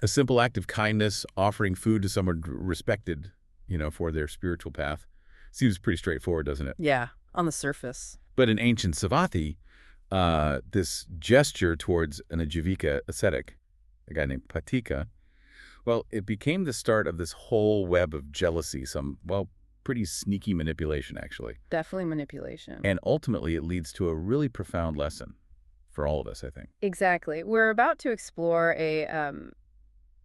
A simple act of kindness, offering food to someone respected, for their spiritual path. Seems pretty straightforward, doesn't it? Yeah, on the surface. But in ancient Savatthi, this gesture towards an Ajivaka ascetic, a guy named Pāṭika, well, it became the start of this whole web of jealousy, pretty sneaky manipulation, actually. Definitely manipulation. And ultimately, it leads to a really profound lesson for all of us, I think. Exactly. We're about to explore a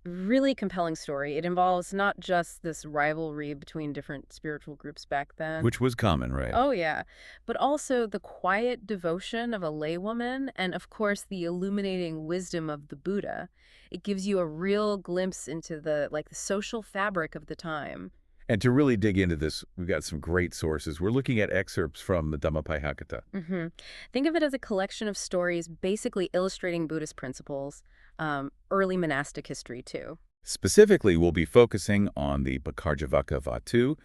really compelling story. It involves not just this rivalry between different spiritual groups back then. Which was common, right? Oh, yeah. But also the quiet devotion of a laywoman and, of course, the illuminating wisdom of the Buddha. It gives you a real glimpse into the social fabric of the time. And to really dig into this, we've got some great sources. We're looking at excerpts from the Dhammapada Atthakatha. Think of it as a collection of stories basically illustrating Buddhist principles, early monastic history too. Specifically, we'll be focusing on the Pāṭikājīvaka Vatthu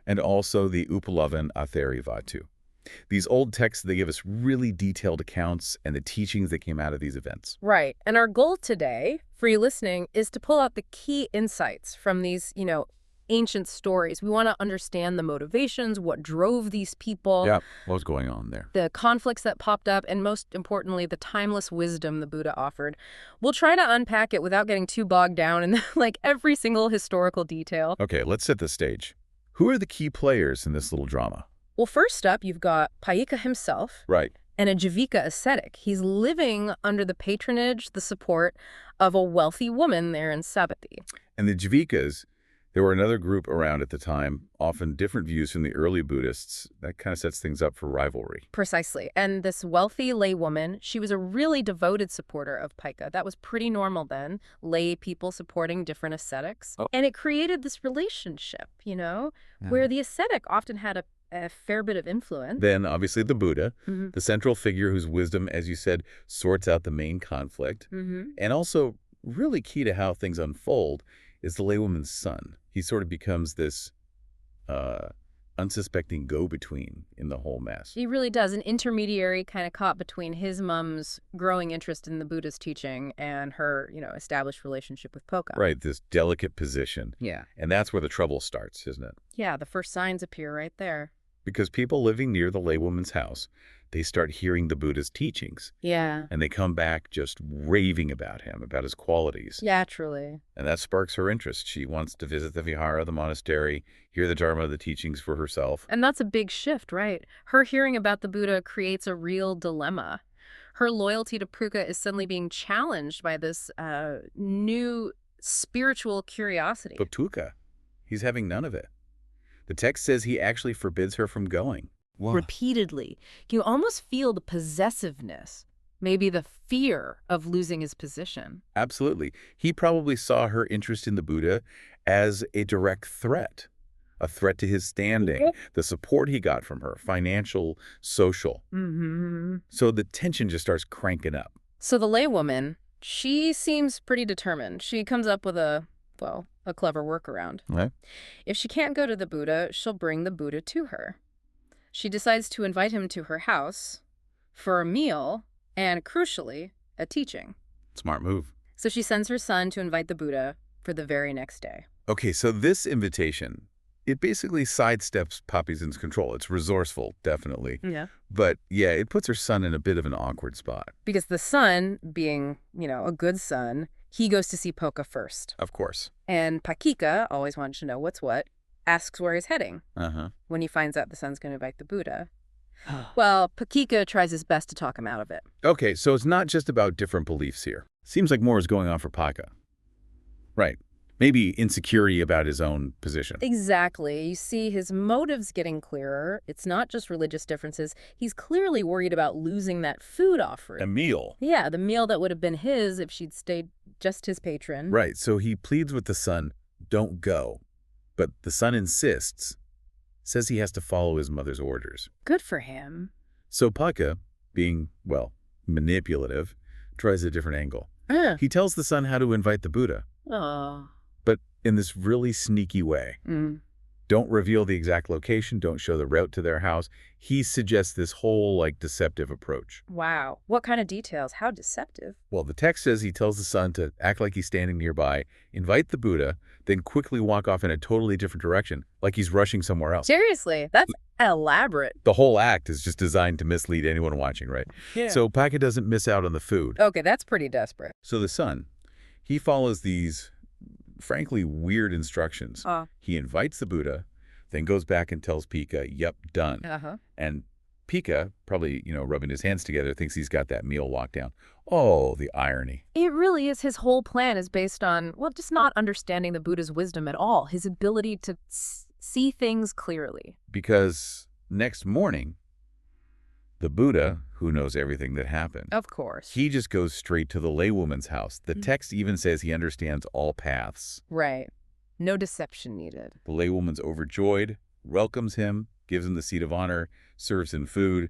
and also the Uppalavaṇṇātherī Vatthu. These old texts, they give us really detailed accounts and the teachings that came out of these events. Right. And our goal today, for you listening, is to pull out the key insights from these, ancient stories. We want to understand the motivations, what drove these people. Yeah, what was going on there? The conflicts that popped up, and most importantly, the timeless wisdom the Buddha offered. We'll try to unpack it without getting too bogged down in every single historical detail. Okay, let's set the stage. Who are the key players in this little drama? Well, first up, you've got Pāṭika himself. Right. And a Ajivaka ascetic. He's living under the patronage, the support of a wealthy woman there in Savatthi. And the Ajivakas, there were another group around at the time, often different views from the early Buddhists. That kind of sets things up for rivalry. Precisely. And this wealthy laywoman, she was a really devoted supporter of Pāṭika. That was pretty normal then, lay people supporting different ascetics. Oh. And it created this relationship, where the ascetic often had a fair bit of influence. Then, obviously, the Buddha, the central figure whose wisdom, as you said, sorts out the main conflict. And also, really key to how things unfold is the laywoman's son. He sort of becomes this unsuspecting go-between in the whole mess. He really does. An intermediary kind of caught between his mom's growing interest in the Buddhist teaching and her, established relationship with Pōka. Right, this delicate position. Yeah. And that's where the trouble starts, isn't it? Yeah, the first signs appear right there. Because people living near the laywoman's house, they start hearing the Buddha's teachings. Yeah. And they come back just raving about him, about his qualities. Yeah, truly. And that sparks her interest. She wants to visit the vihara, the monastery, hear the Dharma, the teachings for herself. And that's a big shift, right? Her hearing about the Buddha creates a real dilemma. Her loyalty to Pūka is suddenly being challenged by this new spiritual curiosity. But Pūka, he's having none of it. The text says he actually forbids her from going. Whoa. Repeatedly. You almost feel the possessiveness, maybe the fear of losing his position. Absolutely. He probably saw her interest in the Buddha as a direct threat, a threat to his standing, the support he got from her, financial, social. So the tension just starts cranking up. So the laywoman, she seems pretty determined. She comes up with a clever workaround. Right. If she can't go to the Buddha, she'll bring the Buddha to her. She decides to invite him to her house for a meal and, crucially, a teaching. Smart move. So she sends her son to invite the Buddha for the very next day. Okay, so this invitation, it basically sidesteps Papisan's control. It's resourceful, definitely. Yeah. But, yeah, it puts her son in a bit of an awkward spot. Because the son, being, a good son, he goes to see Pōka first. Of course. And Pāṭika, always wanted to know what's what, asks where he's heading when he finds out the son's going to invite the Buddha. Well, Pāṭika tries his best to talk him out of it. Okay, so it's not just about different beliefs here. Seems like more is going on for Pāṭika. Right. Maybe insecurity about his own position. Exactly. You see his motives getting clearer. It's not just religious differences. He's clearly worried about losing that food offering. A meal. Yeah, the meal that would have been his if she'd stayed just his patron. Right, so he pleads with the son, don't go. But the son insists, says he has to follow his mother's orders. Good for him. So Pāṭika, being, manipulative, tries a different angle. He tells the son how to invite the Buddha. Oh. But in this really sneaky way. Don't reveal the exact location. Don't show the route to their house. He suggests this whole, like, deceptive approach. Wow. What kind of details? How deceptive? Well, the text says he tells the son to act like he's standing nearby, invite the Buddha, then quickly walk off in a totally different direction, like he's rushing somewhere else. Seriously, that's elaborate. The whole act is just designed to mislead anyone watching, right? Yeah. So Paika doesn't miss out on the food. Okay, that's pretty desperate. So the son, he follows these, frankly, weird instructions. He invites the Buddha, then goes back and tells Pika, yep, done. And Pika, probably, rubbing his hands together, thinks he's got that meal locked down. Oh, the irony. It really is. His whole plan is based on, well, just not understanding the Buddha's wisdom at all, his ability to see things clearly. Because next morning, the Buddha, who knows everything that happened, Of course. he just goes straight to the laywoman's house. The text even says he understands all paths. Right. No deception needed. The laywoman's overjoyed, welcomes him, gives him the seat of honor, serves him food.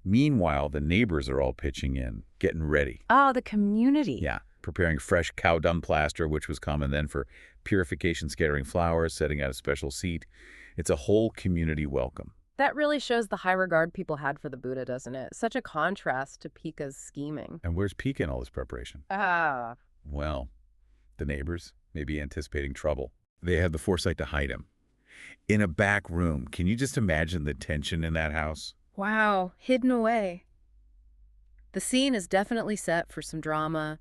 Meanwhile, the neighbors are all pitching in, getting ready. Oh, the community. Yeah, preparing fresh cow dung plaster, which was common then for purification, scattering flowers, setting out a special seat. It's a whole community welcome. That really shows the high regard people had for the Buddha, doesn't it? Such a contrast to Pika's scheming. And where's Pika in all this preparation? Well, the neighbors may be anticipating trouble. They had the foresight to hide him. In a back room, can you just imagine the tension in that house? Wow, hidden away. The scene is definitely set for some drama.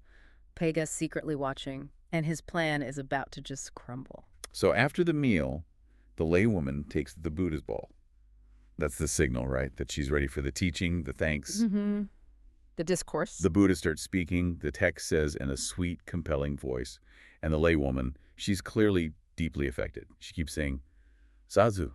Pega's secretly watching, and his plan is about to just crumble. So after the meal, the laywoman takes the Buddha's bowl. That's the signal, right? That she's ready for the teaching, the thanks. The discourse. The Buddha starts speaking. The text says in a sweet, compelling voice. And the laywoman, she's clearly deeply affected. She keeps saying, sadhu,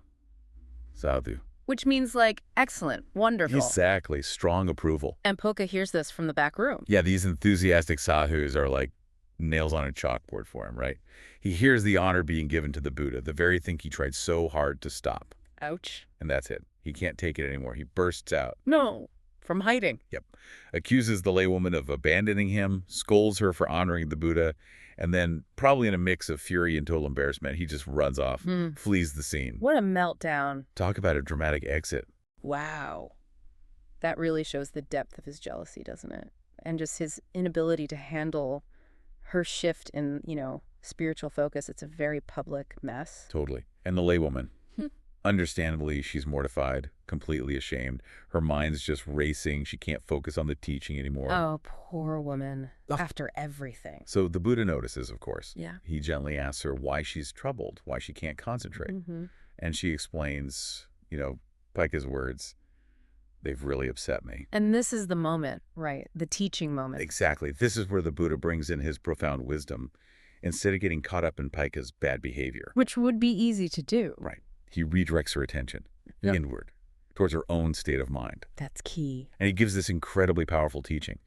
sadhu. Which means, like, excellent, wonderful. Exactly. Strong approval. And Poka hears this from the back room. Yeah, these enthusiastic sadhus are like nails on a chalkboard for him, right? He hears the honor being given to the Buddha, the very thing he tried so hard to stop. Ouch. And that's it. He can't take it anymore. He bursts out. No, from hiding. Yep. Accuses the laywoman of abandoning him, scolds her for honoring the Buddha, and then, probably in a mix of fury and total embarrassment, he just runs off, flees the scene. What a meltdown. Talk about a dramatic exit. Wow. That really shows the depth of his jealousy, doesn't it? And just his inability to handle her shift in, spiritual focus. It's a very public mess. Totally. And the laywoman. Understandably, she's mortified, completely ashamed. Her mind's just racing. She can't focus on the teaching anymore. Oh, poor woman. After everything. So the Buddha notices, of course. Yeah. He gently asks her why she's troubled, why she can't concentrate. And she explains, Paika's words, they've really upset me. And this is the moment, right? The teaching moment. Exactly. This is where the Buddha brings in his profound wisdom instead of getting caught up in Paika's bad behavior. Which would be easy to do. Right. He redirects her attention inward, towards her own state of mind. That's key. And he gives this incredibly powerful teaching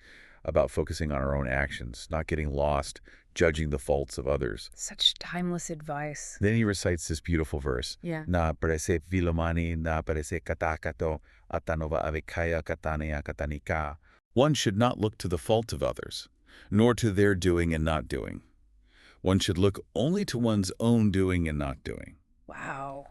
about focusing on our own actions, not getting lost, judging the faults of others. Such timeless advice. Then he recites this beautiful verse. Na parese vilomani, na parese katakato, atanova avikaya katanea katanika. One should not look to the fault of others, nor to their doing and not doing. One should look only to one's own doing and not doing. Wow.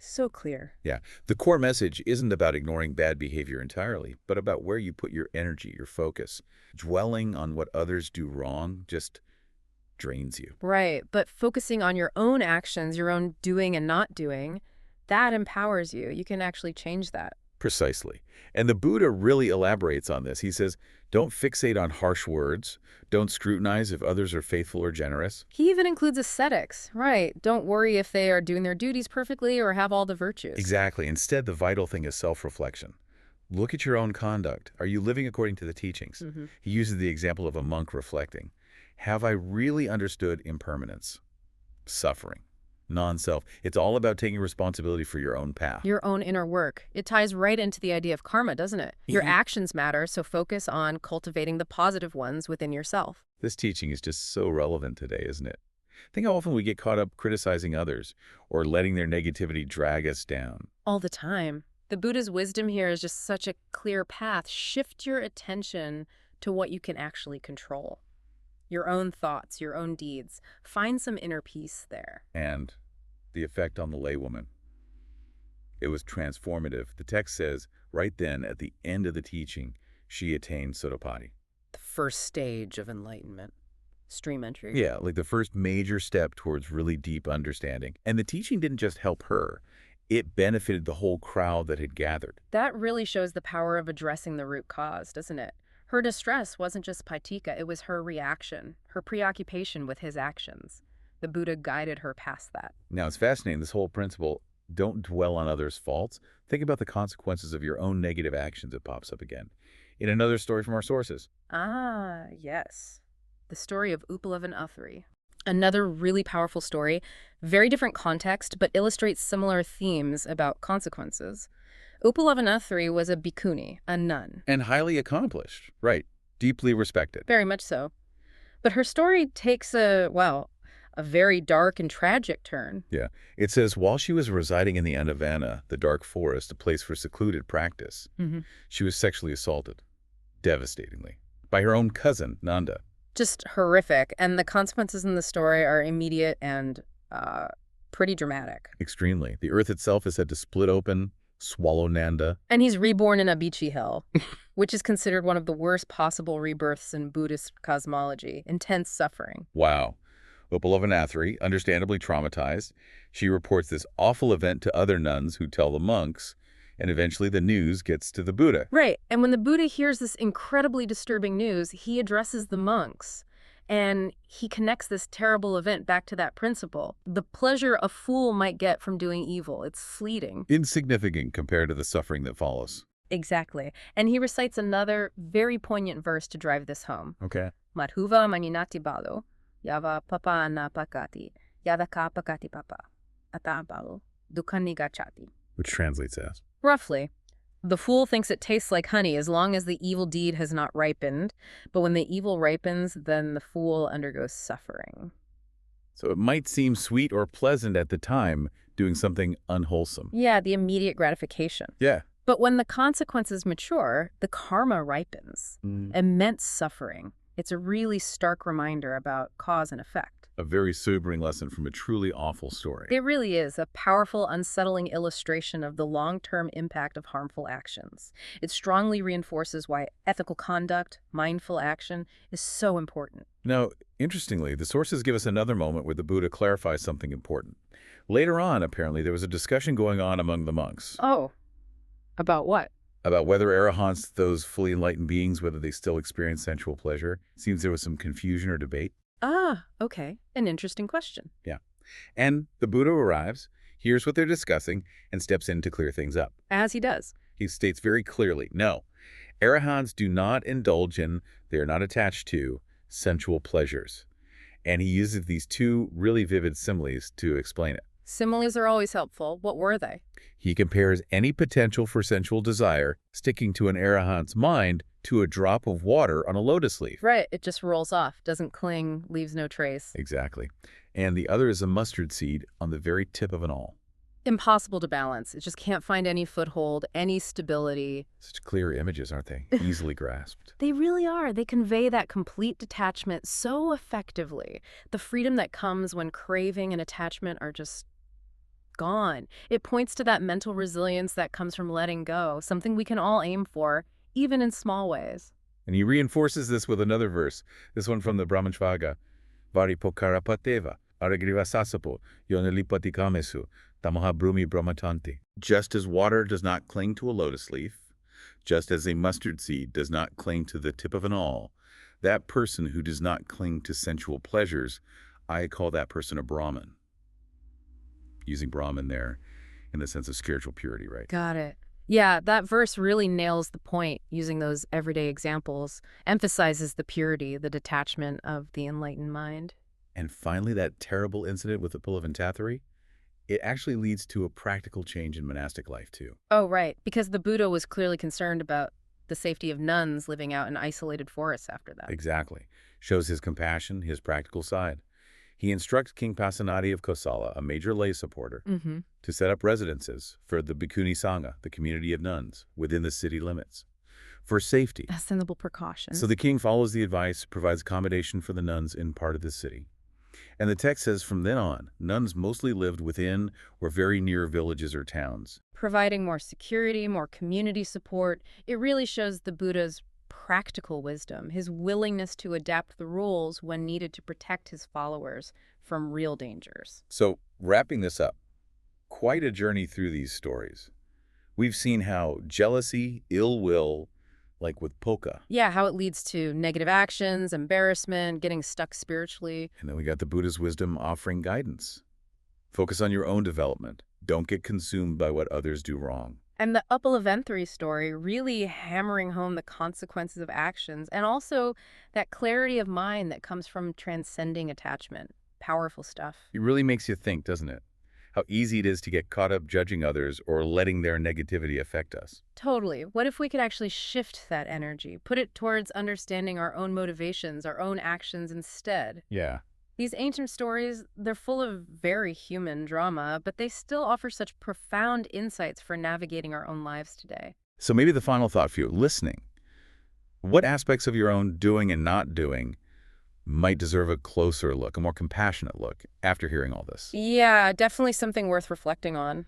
So clear. Yeah. The core message isn't about ignoring bad behavior entirely, but about where you put your energy, your focus. Dwelling on what others do wrong just drains you. Right. But focusing on your own actions, your own doing and not doing, that empowers you. You can actually change that. Precisely. And the Buddha really elaborates on this. He says, don't fixate on harsh words. Don't scrutinize if others are faithful or generous. He even includes ascetics. Right. Don't worry if they are doing their duties perfectly or have all the virtues. Exactly. Instead, the vital thing is self-reflection. Look at your own conduct. Are you living according to the teachings? He uses the example of a monk reflecting. Have I really understood impermanence, suffering, non-self? It's all about taking responsibility for your own path. Your own inner work. It ties right into the idea of karma, doesn't it? Your actions matter, so focus on cultivating the positive ones within yourself. This teaching is just so relevant today, isn't it? Think how often we get caught up criticizing others or letting their negativity drag us down. All the time. The Buddha's wisdom here is just such a clear path. Shift your attention to what you can actually control. Your own thoughts, your own deeds. Find some inner peace there. And the effect on the laywoman. It was transformative. The text says, right then, at the end of the teaching, she attained Sotapadhi. The first stage of enlightenment. Stream entry. Yeah, like the first major step towards really deep understanding. And the teaching didn't just help her. It benefited the whole crowd that had gathered. That really shows the power of addressing the root cause, doesn't it? Her distress wasn't just Pāṭika, it was her reaction, her preoccupation with his actions. The Buddha guided her past that. Now, it's fascinating, this whole principle, don't dwell on others' faults. Think about the consequences of your own negative actions. It pops up again in another story from our sources. Ah, yes. The story of Uppalavaṇṇātherī. Another really powerful story, very different context, but illustrates similar themes about consequences. Uppalavaṇṇātherī was a bhikkhuni, a nun. And highly accomplished. Right. Deeply respected. Very much so. But her story takes a very dark and tragic turn. Yeah. It says, while she was residing in the Uppalavanna, the dark forest, a place for secluded practice, she was sexually assaulted, devastatingly, by her own cousin, Nanda. Just horrific. And the consequences in the story are immediate and pretty dramatic. Extremely. The earth itself is said to split open, swallow Nanda. And he's reborn in a beachy hell, which is considered one of the worst possible rebirths in Buddhist cosmology. Intense suffering. Wow. Uppalavaṇṇātherī, understandably traumatized, she reports this awful event to other nuns who tell the monks, and eventually the news gets to the Buddha. Right. And when the Buddha hears this incredibly disturbing news, he addresses the monks. And he connects this terrible event back to that principle. The pleasure a fool might get from doing evil. It's fleeting. Insignificant compared to the suffering that follows. Exactly. And he recites another very poignant verse to drive this home. Okay. Madhuva maninati balu, yava papa anapakati, yadaka pakati papa, ata balu, dukkani gachati. Which translates as? Roughly. The fool thinks it tastes like honey as long as the evil deed has not ripened, but when the evil ripens, then the fool undergoes suffering. So it might seem sweet or pleasant at the time, doing something unwholesome. Yeah, the immediate gratification. Yeah. But when the consequences mature, the karma ripens. Immense suffering. It's a really stark reminder about cause and effect. A very sobering lesson from a truly awful story. It really is a powerful, unsettling illustration of the long-term impact of harmful actions. It strongly reinforces why ethical conduct, mindful action, is so important. Now, interestingly, the sources give us another moment where the Buddha clarifies something important. Later on, apparently, there was a discussion going on among the monks. Oh, about what? About whether arahants, those fully enlightened beings, whether they still experience sensual pleasure. Seems there was some confusion or debate. Ah, okay. An interesting question. Yeah. And the Buddha arrives, hears what they're discussing, and steps in to clear things up. As he does. He states very clearly, no, arahants do not indulge in, they are not attached to, sensual pleasures. And he uses these two really vivid similes to explain it. Similes are always helpful. What were they? He compares any potential for sensual desire sticking to an arahant's mind to a drop of water on a lotus leaf. Right. It just rolls off, doesn't cling, leaves no trace. Exactly. And the other is a mustard seed on the very tip of an awl. Impossible to balance. It just can't find any foothold, any stability. Such clear images, aren't they? Easily grasped. They really are. They convey that complete detachment so effectively. The freedom that comes when craving and attachment are just gone. It points to that mental resilience that comes from letting go, something we can all aim for, even in small ways. And he reinforces this with another verse, this one from the Brahmañvāga. Varipokarapateva, aragriva sasapo, yonelipati kamesu, tamaha brumi brahmatanti. Just as water does not cling to a lotus leaf, just as a mustard seed does not cling to the tip of an awl, that person who does not cling to sensual pleasures, I call that person a Brahmin. Using Brahmin there in the sense of spiritual purity, right? Got it. Yeah, that verse really nails the point, using those everyday examples, emphasizes the purity, the detachment of the enlightened mind. And finally, that terrible incident with Uppalavaṇṇātherī, it actually leads to a practical change in monastic life, too. Oh, right, because the Buddha was clearly concerned about the safety of nuns living out in isolated forests after that. Exactly. Shows his compassion, his practical side. He instructs King Pasenadi of Kosala, a major lay supporter, to set up residences for the Bhikkhuni Sangha, the community of nuns, within the city limits, for safety. Sensible precautions. So the king follows the advice, provides accommodation for the nuns in part of the city. And the text says from then on, nuns mostly lived within or very near villages or towns. Providing more security, more community support, it really shows the Buddha's practical wisdom, his willingness to adapt the rules when needed to protect his followers from real dangers. So, wrapping this up, quite a journey through these stories. We've seen how jealousy, ill will, like with Poka. Yeah, how it leads to negative actions, embarrassment, getting stuck spiritually. And then we got the Buddha's wisdom offering guidance. Focus on your own development. Don't get consumed by what others do wrong. And the Uppalavanna story really hammering home the consequences of actions and also that clarity of mind that comes from transcending attachment. Powerful stuff. It really makes you think, doesn't it? How easy it is to get caught up judging others or letting their negativity affect us. Totally. What if we could actually shift that energy, put it towards understanding our own motivations, our own actions instead? Yeah. These ancient stories, they're full of very human drama, but they still offer such profound insights for navigating our own lives today. So maybe the final thought for you, listening. What aspects of your own doing and not doing might deserve a closer look, a more compassionate look, after hearing all this? Yeah, definitely something worth reflecting on.